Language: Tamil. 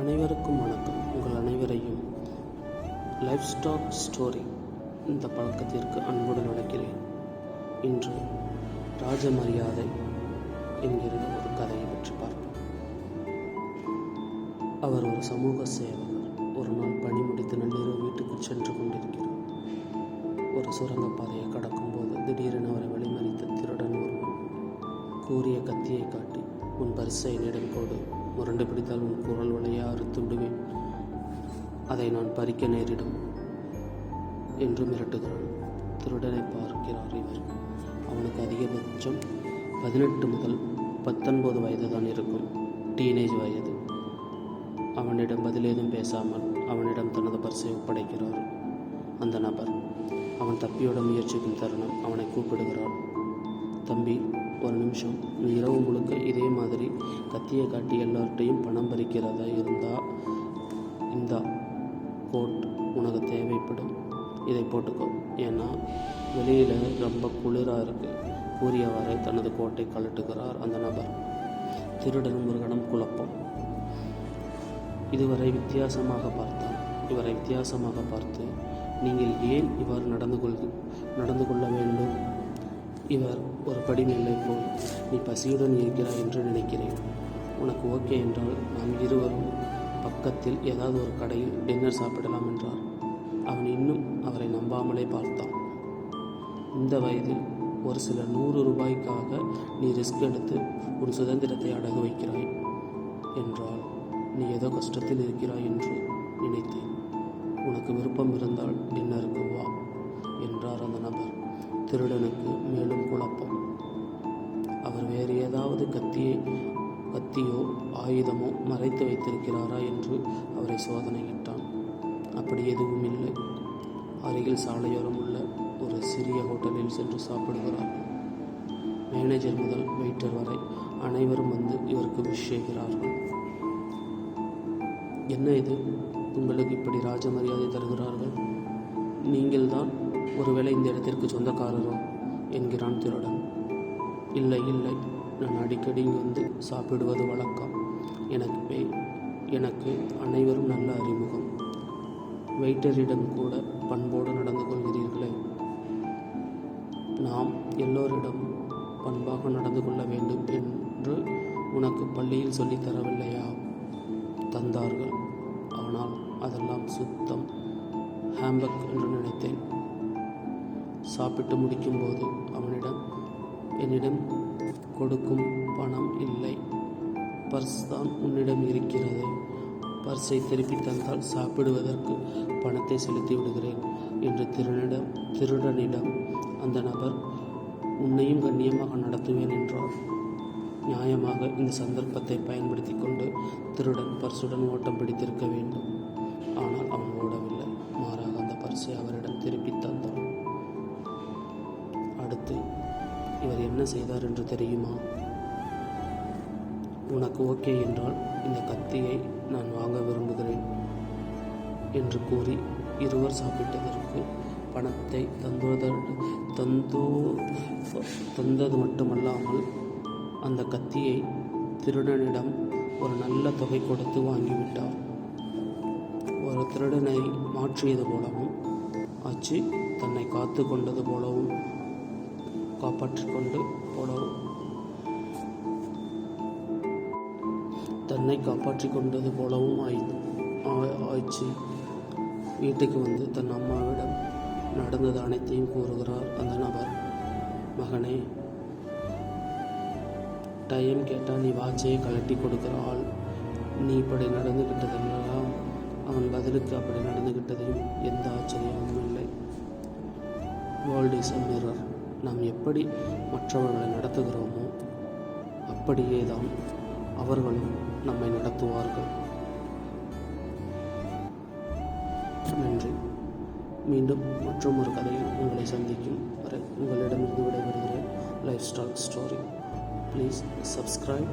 அனைவருக்கும் வணக்கம். உங்கள் அனைவரையும் லைஃப் ஸ்டோரி இந்த பழக்கத்திற்கு அன்புடன் அழைக்கிறேன். இன்று ராஜமரியாதை என்கிற ஒரு கதையை பற்றி பார்ப்போம். அவர் ஒரு சமூக சேவகர். ஒரு நாள் பணி முடித்து நள்ளிரவு வீட்டுக்கு சென்று கொண்டிருக்கிறார். ஒரு சுரங்கப்பாதையை கடக்கும்போது திடீரென அவரை வழிமறித்த திருடன் ஒருவன் கூரிய கத்தியை காட்டி, உன் பரிசை என்னிடம் கொடு, முரண்டு பிடித்தால் உன் குரல் வழியை அறுத்து விடுவேன், அதை நான் பறிக்க நேரிடும் என்று மிரட்டுகிறான். திருடனை பார்க்கிறார் இவர். அவனுக்கு அதிகபட்சம் 18 முதல் 19 வயது தான் இருக்கும். டீனேஜ் வயது. அவனிடம் பதில் ஏதும் பேசாமல் அவனிடம் தனது பர்ஸை ஒப்படைக்கிறார் அந்த நபர். அவன் தப்பியோட முயற்சிக்கும் தருணம் அவனை கூப்பிடுகிறார். தம்பி, ஒரு நிமிஷம். நீ இரவு முழுக்க இதே மாதிரி கத்தியை காட்டி எல்லார்ட்டையும் பணம் பறிக்கிறதா இருந்தால் இந்த கோட் உனக்கு தேவைப்படும். இதை போட்டுக்கோ, ஏன்னா வெளியில் ரொம்ப குளிராக இருக்குது. கூறியவாறே தனது கோட்டை கழட்டுகிறார் அந்த நபர். திருடனும் ஒரு கணம் குழப்பம். இவரை வித்தியாசமாக பார்த்து, நீங்கள் ஏன் இவ்வாறு நடந்து கொள்ள வேண்டும்? இவர் ஒரு படி மேலே போய், நீ பசியுடன் இருக்கிறாய் என்று நினைக்கிறேன். உனக்கு ஓகே என்றால் நாம் இருவரும் பக்கத்தில் ஏதாவது ஒரு கடையில் டின்னர் சாப்பிடலாம் என்றார். அவன் இன்னும் அவரை நம்பாமலே பார்த்தான். இந்த வயதில் ஒரு சில 100 ரூபாய்க்காக நீ ரிஸ்க் எடுத்து உன் சுதந்திரத்தை அடகு வைக்கிறாய் என்றால் நீ ஏதோ கஷ்டத்தில் இருக்கிறாய் என்று நினைத்தேன். உனக்கு விருப்பம் இருந்தால் டின்னருக்கு வா என்றார் அந்த நபர். திருடனுக்கு மேலும் குழப்பம். அவர் வேறு ஏதாவது கத்தியோ ஆயுதமோ மறைத்து வைத்திருக்கிறாரா என்று அவரை சோதனையிட்டான். அப்படி எதுவும் இல்லை. அருகில் சாலையோரம் உள்ள ஒரு சிறிய ஹோட்டலில் சென்று சாப்பிடுகிறார். மேனேஜர் முதல் வெயிட்டர் வரை அனைவரும் வந்து இவருக்கு விஷ் செய்கிறார்கள். என்ன இது, உங்களுக்கு இப்படி ராஜ மரியாதை தருகிறார்கள்? நீங்கள்தான் ஒருவேளை இந்த இடத்திற்கு சொந்தக்காரரோ என்கிறான் திருடன். இல்லை, நான் அடிக்கடி இங்கு வந்து சாப்பிடுவது வழக்கம். எனக்கு அனைவரும் நல்ல அறிமுகம். வெயிட்டரிடம் கூட பண்போடு நடந்து கொள்கிறீர்களே. நாம் எல்லோரிடம் பண்பாக நடந்து கொள்ள வேண்டும் என்று உனக்கு பள்ளியில் சொல்லித் தரவில்லையா? தந்தார்கள். ஆனால் அதெல்லாம் சுத்தம் ஹேம்பக் என்று நினைத்தேன். சாப்பிட்டு முடிக்கும்போது என்னிடம் கொடுக்கும் பணம் இல்லை. பர்ஸ் தான் உன்னிடம் இருக்கிறது. பர்ஸை திருப்பி தந்தால் சாப்பிடுவதற்கு பணத்தை செலுத்தி விடுகிறேன் என்று திருடனிடம் அந்த நபர் உன்னையும் கண்ணியமாக நடத்துவேன் என்றார். நியாயமாக இந்த சந்தர்ப்பத்தை பயன்படுத்தி கொண்டு திருடன் பர்சுடன் ஓட்டம் பிடித்திருக்க வேண்டும். ஆனால் அவன் ஓடவில்லை. மாறாக அந்த பர்ஸை அவரிடம் திருப்பி தந்தான். அடுத்து இவர் என்ன செய்தார் என்று தெரியுமா? உனக்கு ஓகே என்றால் இந்த கத்தியை நான் வாங்க விரும்புகிறேன் என்று கூறி இருவர் சாப்பிட்டதற்கு பணத்தை தந்தது மட்டுமல்லாமல் அந்த கத்தியை திருடனிடம் ஒரு நல்ல தொகை கொடுத்து வாங்கிவிட்டார். ஒரு திருடனை மாற்றியது போலவும் ஆச்சு, தன்னை காத்து கொண்டது போலவும் ஆயிடுச்சு. வீட்டுக்கு வந்து தன் அம்மாவிடம் நடந்தது அனைத்தையும் கூறுகிறார் அந்த நபர். மகனே, டைம் கேட்டால் நீ வாட்சையை கழட்டி கொடுக்கிற ஆள். நீ இப்படி நடந்துக்கிட்டதெல்லாம் அவன் பதிலுக்கு அப்படி நடந்துக்கிட்டதையும் எந்த ஆச்சரியமும் இல்லை. World is a mirror. நாம் எப்படி மற்றவர்களை நடத்துகிறோமோ அப்படியே தான் அவர்களும் நம்மை நடத்துவார்கள். நன்றி. மீண்டும் மற்றொரு கதையில் உங்களை சந்திக்கும் வரை உங்களிடமிருந்து விடைபெறுகிறேன். Life story. Please subscribe.